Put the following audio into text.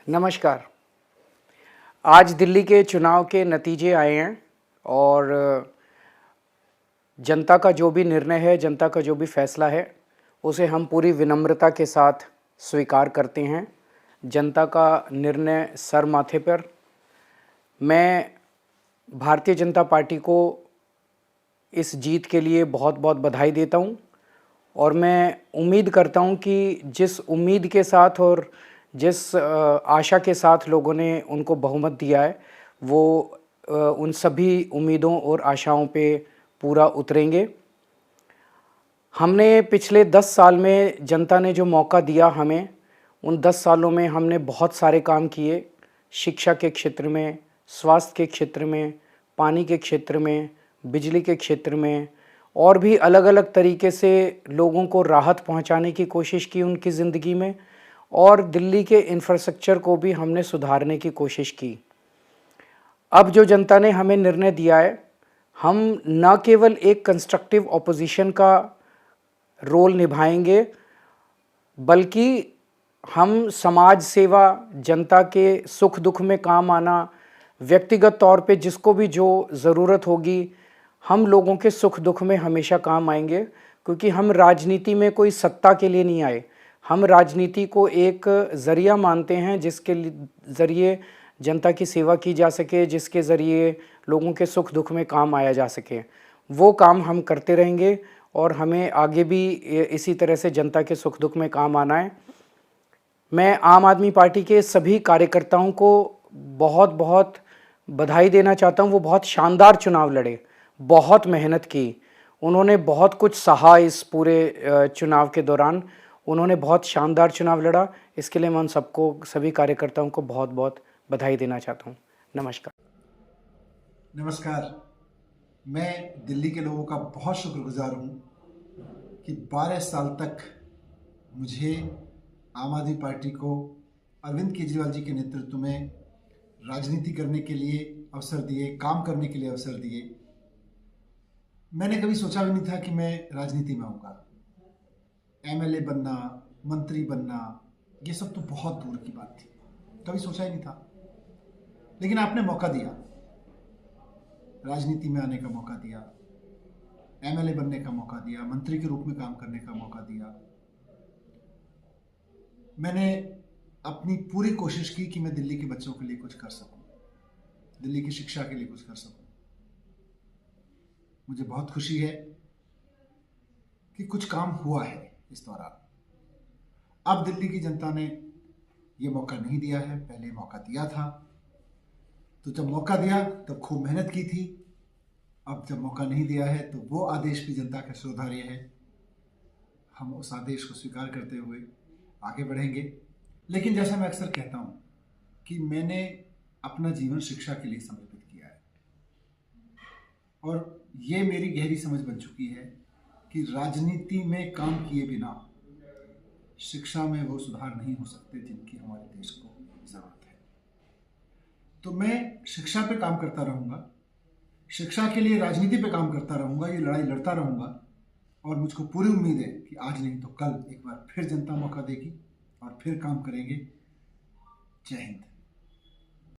नमस्कार। आज दिल्ली के चुनाव के नतीजे आए हैं और जनता का जो भी निर्णय है, जनता का जो भी फैसला है, उसे हम पूरी विनम्रता के साथ स्वीकार करते हैं। जनता का निर्णय सर माथे पर। मैं भारतीय जनता पार्टी को इस जीत के लिए बहुत बहुत बधाई देता हूं और मैं उम्मीद करता हूं कि जिस उम्मीद के साथ और जिस आशा के साथ लोगों ने उनको बहुमत दिया है, वो उन सभी उम्मीदों और आशाओं पे पूरा उतरेंगे। हमने पिछले 10 साल में जनता ने जो मौका दिया हमें, उन 10 सालों में हमने बहुत सारे काम किए। शिक्षा के क्षेत्र में, स्वास्थ्य के क्षेत्र में, पानी के क्षेत्र में, बिजली के क्षेत्र में और भी अलग अलग तरीके से लोगों को राहत पहुंचाने की कोशिश की उनकी ज़िंदगी में, और दिल्ली के इंफ्रास्ट्रक्चर को भी हमने सुधारने की कोशिश की। अब जो जनता ने हमें निर्णय दिया है, हम न केवल एक कंस्ट्रक्टिव ऑपोजिशन का रोल निभाएंगे, बल्कि हम समाज सेवा, जनता के सुख दुख में काम आना, व्यक्तिगत तौर पे जिसको भी जो ज़रूरत होगी, हम लोगों के सुख दुख में हमेशा काम आएंगे। क्योंकि हम राजनीति में कोई सत्ता के लिए नहीं आए, हम राजनीति को एक ज़रिया मानते हैं जिसके ज़रिए जनता की सेवा की जा सके, जिसके ज़रिए लोगों के सुख दुख में काम आया जा सके। वो काम हम करते रहेंगे और हमें आगे भी इसी तरह से जनता के सुख दुख में काम आना है। मैं आम आदमी पार्टी के सभी कार्यकर्ताओं को बहुत बहुत बधाई देना चाहता हूं। वो बहुत शानदार चुनाव लड़े, बहुत मेहनत की, उन्होंने बहुत कुछ सहा इस पूरे चुनाव के दौरान। उन्होंने बहुत शानदार चुनाव लड़ा। इसके लिए मैं उन सबको, सभी कार्यकर्ताओं को बहुत बहुत बधाई देना चाहता हूं। नमस्कार। नमस्कार। मैं दिल्ली के लोगों का बहुत शुक्रगुजार हूँ कि 12 साल तक मुझे आम आदमी पार्टी को अरविंद केजरीवाल जी के नेतृत्व में राजनीति करने के लिए अवसर दिए, काम करने के लिए अवसर दिए। मैंने कभी सोचा भी नहीं था कि मैं राजनीति में आऊँगा। एमएलए बनना, मंत्री बनना, ये सब तो बहुत दूर की बात थी, कभी सोचा ही नहीं था। लेकिन आपने मौका दिया, राजनीति में आने का मौका दिया, एमएलए बनने का मौका दिया, मंत्री के रूप में काम करने का मौका दिया। मैंने अपनी पूरी कोशिश की कि मैं दिल्ली के बच्चों के लिए कुछ कर सकूं, दिल्ली की शिक्षा के लिए कुछ कर सकूं। मुझे बहुत खुशी है कि कुछ काम हुआ है इस दौरान। अब दिल्ली की जनता ने ये मौका नहीं दिया है, पहले मौका दिया था। तो जब मौका दिया तब खूब मेहनत की थी। अब जब मौका नहीं दिया है तो वो आदेश भी जनता का सुधार्य है। हम उस आदेश को स्वीकार करते हुए आगे बढ़ेंगे। लेकिन जैसा मैं अक्सर कहता हूँ कि मैंने अपना जीवन शिक्षा के लिए समर्पित किया है और ये मेरी गहरी समझ बन चुकी है कि राजनीति में काम किए बिना शिक्षा में वो सुधार नहीं हो सकते जिनकी हमारे देश को ज़रूरत है। तो मैं शिक्षा पे काम करता रहूँगा, शिक्षा के लिए राजनीति पे काम करता रहूँगा, ये लड़ाई लड़ता रहूँगा। और मुझको पूरी उम्मीद है कि आज नहीं तो कल एक बार फिर जनता मौका देगी और फिर काम करेंगे। जय हिंद।